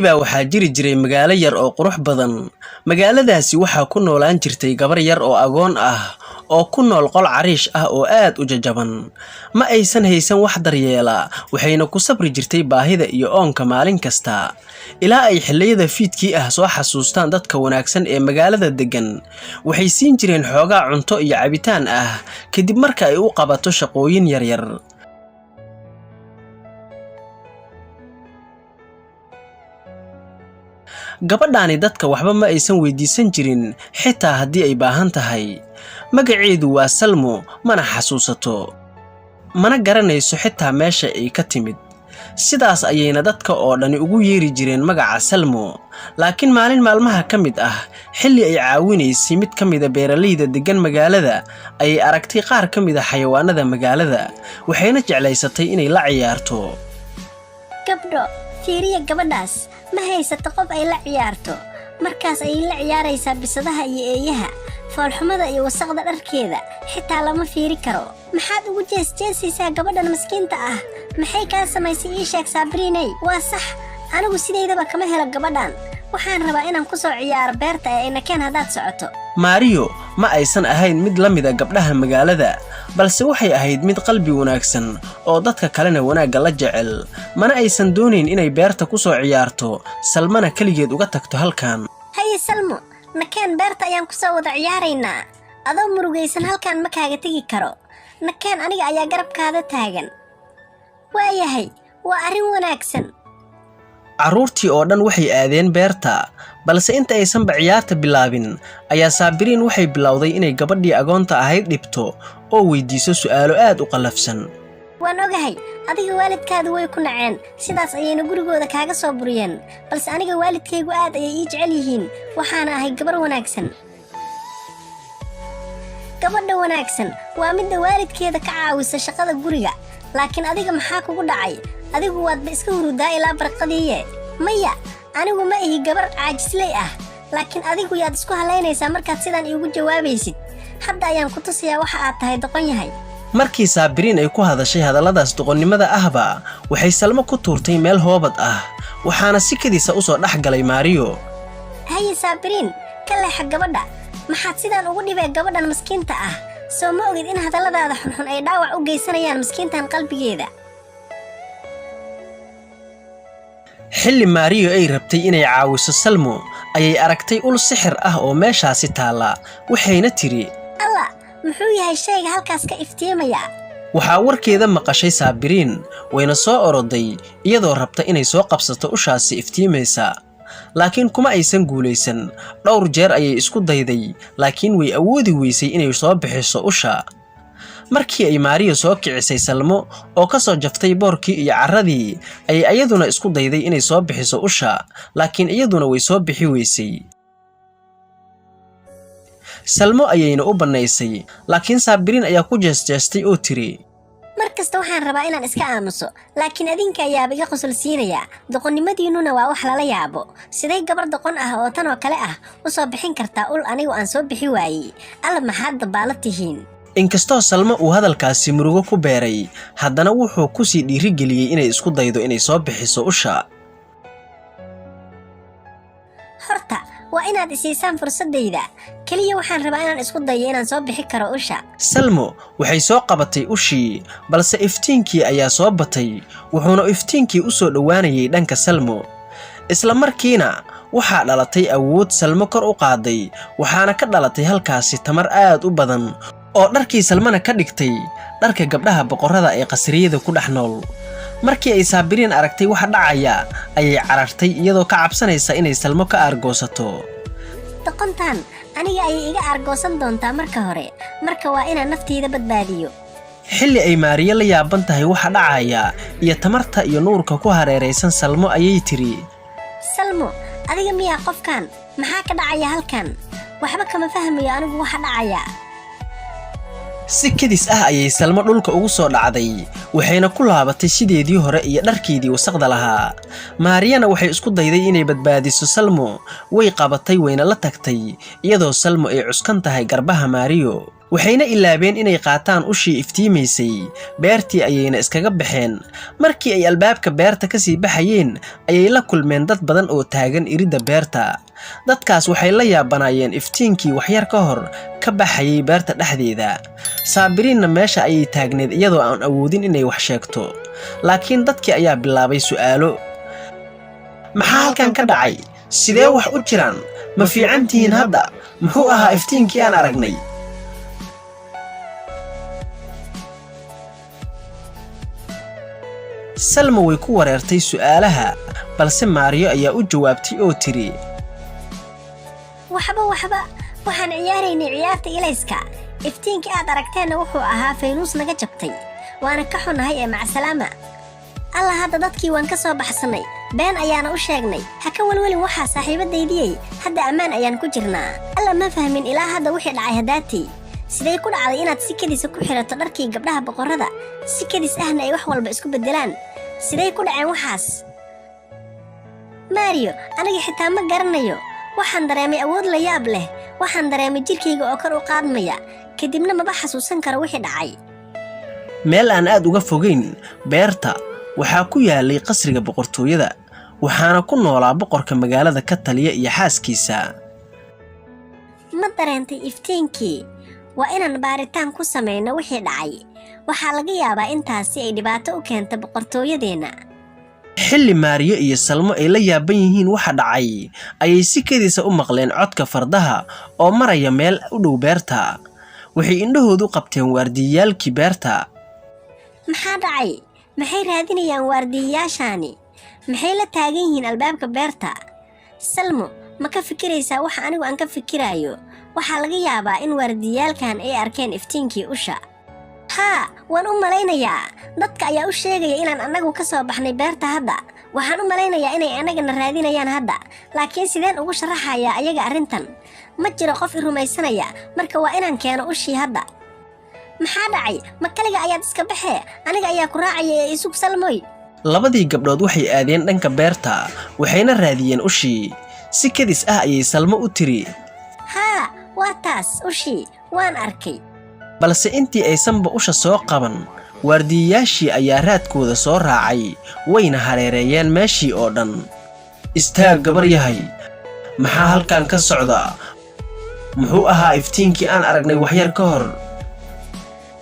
waxaa jiri jiray magaalo yar oo qurux badan. Magaaladaasi waxaa ku noolaan jirtay gabar yar oo agoon ah oo ku nool qol cariish ah oo aad u jajaban. Ma aysan haysan wax daryeela, waxayna ku sabri jirtay baahida iyo oonka maalin kasta. Ilaa ay xilliyada fiidkii ah soo xasuustaan dadka wanaagsan ee magaalada degan. Waxay siin jireen xoogaa cunto iyo cabitaan ah kadib marka ay u qabato shaqooyin yaryar. gabadhaani dadka waxba ma aysan weydiisan jirin xitaa haddii ay baahan tahay. Magaceedu waa Salmo, mana xasuusato, mana garanayso xitaa meesha ay ka timid. Sidaas ayayna dadka oo dhani ugu yeeri jireen magaca Salmo. Laakiin maalin maalmaha ka mid ah, xilli ay caawinaysay mid ka mid ah beeralayda degan magaalada, ayay aragtay qaar ka mid ah xayawaanada magaalada, waxayna jeclaysatay inay la ciyaarto. Gabdho, fiiriya gabadhaas, ma haysato qof ay la ciyaarto. Markaas ay la ciyaaraysaa bisadaha iyo eeyaha. foolxumada iyo wasaqda dharkeeda xitaa lama fiiri karo. Maxaad ugu jeesjeesaysaa gabadhan miskiinta ah? Maxay ka samaysay ii sheeg Sabriinay? Waa sax, anigu sideedaba kama helo gabadhan. Waxaan rabaa inaan ku soo ciyaaro beerta ee inakeen haddaad socoto. Mario ma aysan ahayn mid la mid ah gabdhaha magaalada, balse waxay ahayd mid qalbi wanaagsan oo dadka kalena wanaagga la jecel. Mana aysan doonayn inay beerta ku soo ciyaarto, Salmana kaligeed uga tagto halkan. Haye Salmo, nakeen beerta ayaan ku soo wada ciyaaraynaa. Adoo murugaysan halkan ma kaaga tagi karo. Nakeen aniga ayaa garabkaada taagan. Waayahay, waa arrin wanaagsan. Carruurtii oo dhan waxay aadeen beerta, balse inta aysan ciyaarta bilaabin ayaa Sabriin waxay bilowday inay gabadhii agoonta ahayd dhibto oo weydiiso su'aalo aad u qalafsan. Waan ogahay, adiga waalidkaadu way ku naceen, sidaas ayayna gurigooda kaaga soo buriyeen. Balse aniga waalidkaygu aad ayay ii jecel yihiin, waxaana ahay gabar wanaagsan. Gabadha wanaagsan waa midda waalidkeeda ka caawisa shaqada guriga. Laakiin adiga maxaa kugu dhacay? Adigu waadba iska hurudaa ilaa barqadiiye. Maya, anigu ma ihi gabar caajisley ah, laakiin adigu yaad isku halaynaysaa markaad sidan iigu jawaabaysid. Hadda ayaan ku tusayaa waxa aad tahay doqon yahay. Markii Sabriin ay ku hadashay hadalladaas doqonnimada ahba, waxay Salmo ku tuurtay meel hoobad ah, waxaana si kadisa u soo dhaxgalay Mario. Haye Sabriin, ka leexa gabadha. Maxaad sidan ugu dhibay gabadhan miskiinta ah? Soo ma ogid in hadalladaada xunxun ay dhaawac u geysanayaan miskiintan qalbigeeda? Xilli Mario ay rabtay inay caawiso Salmo, ayay aragtay ul sixir ah oo meeshaasi taala, waxayna tiri, alla, muxuu yahay shayga halkaas ka iftiimaya? Waxaa warkeeda maqashay Sabriin, wayna soo oroday iyadoo rabta inay soo qabsato ushaasi iftiimaysa. Laakiin kuma aysan guulaysan. Dhowr jeer ayay isku dayday, laakiin way awoodi weysay inay soo bixiso usha. Markii ay Mario soo kicisay Salmo oo ka soo jaftay boorkii iyo carradii, ayay iyaduna isku dayday inay soo bixiso usha, laakiin iyaduna way soo bixi weysay. Salmo ayayna u banaysay, laakiin Sabriin ayaa ku jeesjeestay oo tiri, markasta waxaan rabaa inaan iska aamuso, laakiin adinka ayaaba iga qosol siinaya. Doqonnimadiinuna waa wax lala yaabo. Siday gabar doqon ah oo tan oo kale ah u soo bixin kartaa ul anigu aan soo bixi waayey? Alla, maxaad dabaala tihiin? Inkastoo Salmo uu hadalkaasi murugo ku beeray, haddana wuxuu ku sii dhiirigeliyey inay isku daydo inay soo bixiso usha. Horta, waa inaad isiisaan fursadayda. Kaliya waxaan rabaa inaan isku dayo inaan soo bixi karo usha. Salmo waxay soo qabatay ushii, balse iftiinkii ayaa soo batay, wuxuuna iftiinkii u soo dhowaanayay dhanka Salmo. Isla markiina waxaa dhalatay awood Salmo kor u qaaday, waxaana ka dhalatay halkaasi tamar aad u badan oo dharkii Salmana ka dhigtay dharka gabdhaha boqorada ee qasriyada ku dhex nool. Markii ay Sabriin aragtay waxa dhacaya, ayay carartay iyadoo ka cabsanaysa inay Salmo ka argoosato. Doqontan aniga ayay iga argoosan doontaa marka hore, marka waa inaan naftayda badbaadiyo. Xilli ay Mario la yaaban tahay waxa dhacaya iyo tamarta iyo nuurka ku hareeraysan Salmo, ayay tiri, Salmo, adiga miyaa qofkan? Maxaa ka dhacaya halkan? Waxba kama fahmayo anigu waxa dhacaya. Si kadis ah ayay Salmo dhulka ugu soo dhacday, waxayna ku laabatay sideedii hore iyo dharkeedii wasaqda lahaa. Mariana waxay isku dayday inay badbaadiso Salmo, way qabatay wayna la tagtay iyadoo Salmo ay cuskan tahay garbaha Mario. waxayna ilaabeen inay qaataan ushii iftiimaysay beertii ayayna iskaga baxeen. markii ay albaabka beerta ka sii baxayeen ayay la kulmeen dad badan oo taagan iridda beerta. dadkaas waxay la yaabanaayeen iftiinkii waxyar ka hor ka baxayay beerta dhexdeeda. saabiriinna meesha ayay taagneed iyadoo aan awoodin inay wax sheegto, laakiin dadkii ayaa bilaabay su'aalo. maxaa halkan ka dhacay? sidee wax u jiraan? ma fiican tihiin hadda? muxuu ahaa iftiinkii aan aragnay? salma way ku wareertay su'aalaha, balse maariyo ayaa u jawaabtay oo tiri, waxba waxaan ciyaaraynay ciyaarta ilayska. iftiinkii aad aragteenna wuxuu ahaa faynuus naga jabtay, waana ka xunahay ee macsalaama. alla hadda dadkii waan ka soo baxsannay, been ayaana u sheegnay. ha ka welwelin waxaa saaxiibadaydiyey, hadda ammaan ayaan ku jirnaa. alla ma fahmin ilaa hadda wixii dhacay haddaatii. sidee ku dhacday inaad si kedisa ku xidhato dharkii gabdhaha boqorrada, si kedis ahna ay wax walba isku beddelaan? sidee ku dhaceen waxaas? maariyo, aniga xitaa ma garanayo. waxaan dareemay awood la yaab leh. waxaan dareemay jirkayga oo kor u qaadmaya, kadibna maba xasuusan karo wixii dhacay. meel aan aad uga fogayn beerta waxaa ku yaalay qasriga boqortooyada, waxaana ku noolaa boqorka magaalada ka taliya iyo xaaskiisa. ma dareentay iftiinkii? waa inaan baaritaan ku samayno wixii dhacay. waxaa laga yaabaa intaasi ay dhibaato u keenta boqortooyadeenna. xilli maariyo iyo salmo ay la yaaban yihiin waxa dhacay ayay si kedisa u maqleen codka fardaha oo maraya meel u dhow beerta. waxay indhahoodu qabteen waardiyayaalkii beerta. maxaa dhacay? maxay raadinayaan waardiyayaashaani? maxay la taagan yihiin albaabka beerta? salmo, ma ka fikiraysaa waxa anigu aan ka fikiraayo? waxaa laga yaabaa in waardiyayaalkan ay arkeen iftiinkii usha. haa, waan u malaynayaa. dadka ayaa u sheegaya inaan annagu ka soo baxnay beerta hadda. waxaan u malaynayaa inay annagana raadinayaan hadda, laakiin sideen ugu sharaxayaa ayaga arrintan? ma jiro qof i rumaysanaya, marka waa inaan keeno ushii hadda. maxaa dhacay? ma kaliga ayaad iska baxee? aniga ayaa ku raacaya ee isug salmoy. labadii gabdhood waxay aadeen dhanka beerta, waxayna raadiyeen ushii. si kedis ah ayay salmo u tiri, haa, waa taas ushii, waan arkay. balse intii aysanba usha soo qaban, waardiyayaashii ayaa raadkooda soo raacay, wayna hareereeyeen meeshii oo dhan. istaag gabar yahay, maxaa halkan ka socda? muxuu ahaa iftiinkii aan aragnay waxyar ka hor?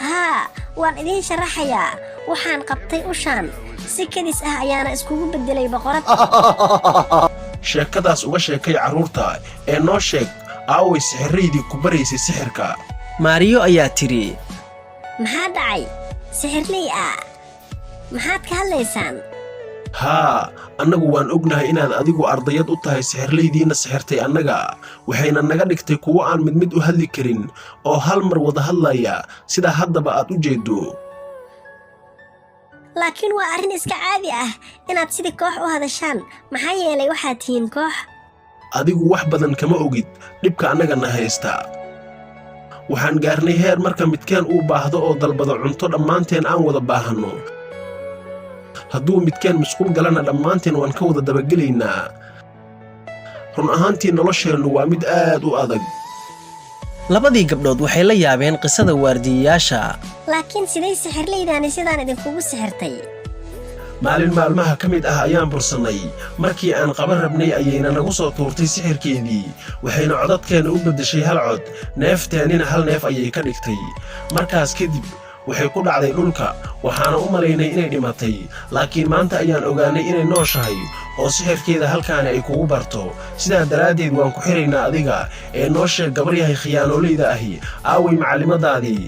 haa, waan idiin sharaxayaa. waxaan qabtay ushaan, si kedis ah ayaana iskugu beddelay boqorad. sheekadaas uga sheekay carruurta ee noo sheeg, aaway sixirraydii ku baraysay sixirka? maariyo ayaa tiri, maxaa dhacay? sixirley ah, maxaad ka hadlaysaan? haa, annagu waan ognahay inaad adigu ardayad u tahay sixirlaydiinna sixirtay annaga. waxayna naga dhigtay kuwo aan mid mid u hadli karin oo hal mar wada hadlaya, sidaa haddaba aad u jeeddo. laakiin waa arrin iska caadi ah inaad sidii koox u hadashaan. maxaa yeelay waxaad tihiin koox. adigu wax badan kama ogid dhibka annagana haysta. waxaan gaarnay heer marka midkeen uu baahdo oo dalbado cunto dhammaanteen aan wada baahanno. hadduu midkeen masquul galana dhammaanteen waan ka wada dabagelaynaa. run ahaantii nolosheennu waa mid aad u adag. labadii gabdhood waxay la yaabeen qisada waardiyayaasha. laakiin siday sixirlaydaani sidaan idinkugu sixirtay? maalin maalmaha ka mid ah ayaan bursannay. markii aan qaban rabnay ayayna nagu soo tuurtay sixirkeedii. waxayna codadkeenna u beddeshay hal cod, neefteennina hal neef ayay ka dhigtay. markaas kadib waxay ku dhacday dhulka. waxaana u malaynay inay dhimatay, laakiin maanta ayaan ogaanay inay nooshahay oo sixirkeeda halkaani ay kugu barto. sidaa daraaddeed waan ku xiraynaa adiga ee noo sheeg gabaryahay khiyaanoolayda ahi, aaway macallimadaadii?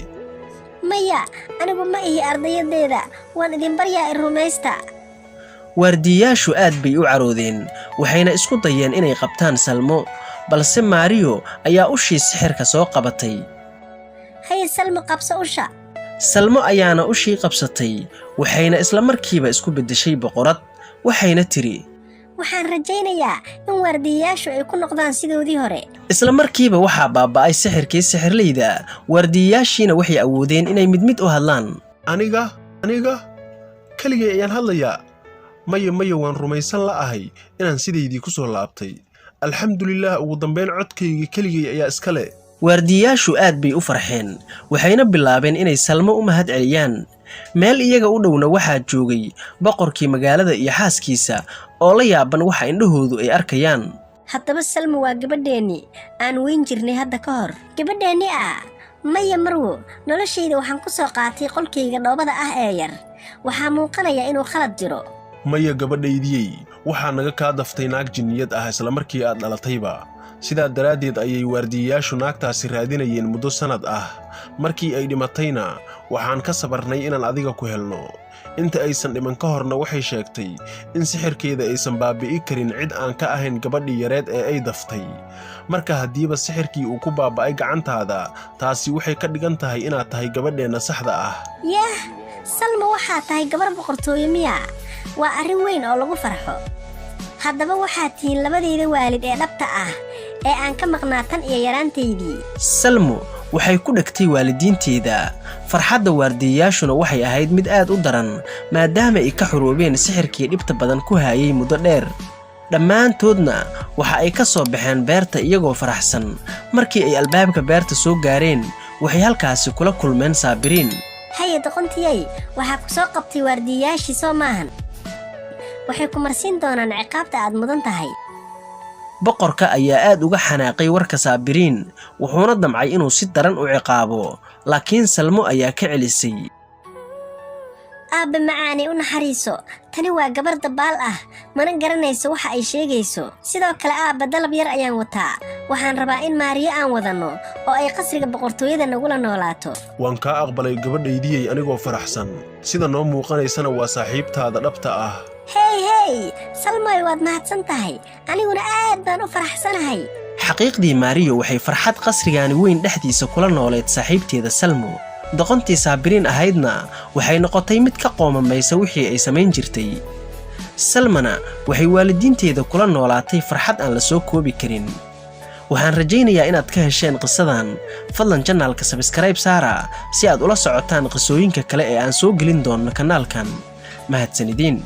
maya, anigu ma ihi ardayaddeeda. waan idin baryaa i rumaysta. waardiyayaashu aad bay u caroodeen, waxayna isku dayeen inay qabtaan salmo, balse maariyo ayaa ushii sixirka soo qabatay. haye salmo, qabso usha. salmo ayaana ushii qabsatay, waxayna isla markiiba isku beddeshay boqorad. waxayna tiri, waxaan rajaynayaa in waardiyayaashu ay ku noqdaan sidoodii hore. isla markiiba waxaa baaba'ay sixirkii sixirlayda. waardiyayaashiina waxay awoodeen inay mid mid u hadlaan. aniga keligay ayaan hadlayaa. maya waan rumaysan la'ahay inaan sidaydii ku soo laabtay. alxamdulilaah, ugu dambayn codkayga keligay ayaa iska leh. waardiyayaashu aad bay u farxeen waxayna bilaabeen inay Salmo u mahad celiyaan. meel iyaga u dhowna waxaa joogay boqorkii magaalada iyo xaaskiisa oo la yaaban waxa indhahoodu ay arkayaan. haddaba Salmo waa gabadheennii aan weyn jirnay hadda ka hor. gabadheennii maya marwo, noloshayda waxaan ku soo qaatay qolkayga dhoobada ah ee yar. waxaa muuqanaya inuu khalad jiro. maya gabadhaydiyey, waxaa naga kaa daftay naag jinniyad ah isla markii aad dhalatayba. sidaa daraaddeed ayay waardiyayaashu naagtaasi raadinayeen muddo sannad ah. markii ay dhimatayna waxaan ka sabarnay inaan adiga ku helno. inta aysan dhiman ka horna waxay sheegtay in sixirkeeda aysan baabi'i karin cid aan ka ahayn gabadhii yareed ee ay daftay. marka haddiiba sixirkii uu ku baaba'ay gacantaada, taasi waxay ka dhigan tahay inaad tahay gabadheenna saxda ah. yaah, Salmo waxaa tahay gabar boqortooyo miya? waa arrin weyn oo lagu farxo. haddaba waxaad tihiin labadayda waalid ee dhabta ah ee aan ka maqnaa tan iyo yaraantaydii. Salmo waxay ku dhagtay waalidiinteeda. farxadda waardiyayaashuna waxay ahayd mid aad u daran maadaama ay ka xuroobeen sixirkii dhibta badan ku hayay muddo dheer. dhammaantoodna waxa ay ka soo baxeen beerta iyagoo faraxsan. markii ay albaabka beerta soo gaareen waxay halkaasi kula kulmeen Saabiriin. haye doqontiyey, waxaa ku soo qabtay waardiyayaashii soo maahan. waxay ku marsiin doonaan ciqaabta aad mudan tahay. boqorka ayaa aad uga xanaaqay warka Saabiriin wuxuuna damcay inuu si daran u ciqaabo, laakiin Salmo ayaa ka celisay. aabbe macaani u naxariiso, tani waa gabar dabaal ah mana garanayso waxa ay sheegayso. sidoo kale aabbe dalab yar ayaan wataa. waxaan rabaa in Maariyo aan wadanno oo ay qasriga boqortooyada nagula noolaato. waan kaa aqbalay gabadhaydiyey anigoo faraxsan. sida noo muuqanaysana waa saaxiibtaada dhabta ah. hey Salmoy, waad mahadsan tahay. aniguna aad baan u faraxsanahay. xaqiiqdii Maariyo waxay farxad qasrigaani weyn dhexdiisa kula nooleed saaxiibteeda Salmo. doqontii Saabiriin ahaydna waxay noqotay mid ka qoomamaysa wixii ay samayn jirtay. Salmana waxay waalidiinteeda kula noolaatay farxad aan la soo koobi karin. waxaan rajaynayaa inaad ka hesheen qisadan. fadlan channelka subscribe saara si aad ula socotaan qisooyinka kale ee aan soo gelin doono kanaalkan. mahadsanidin.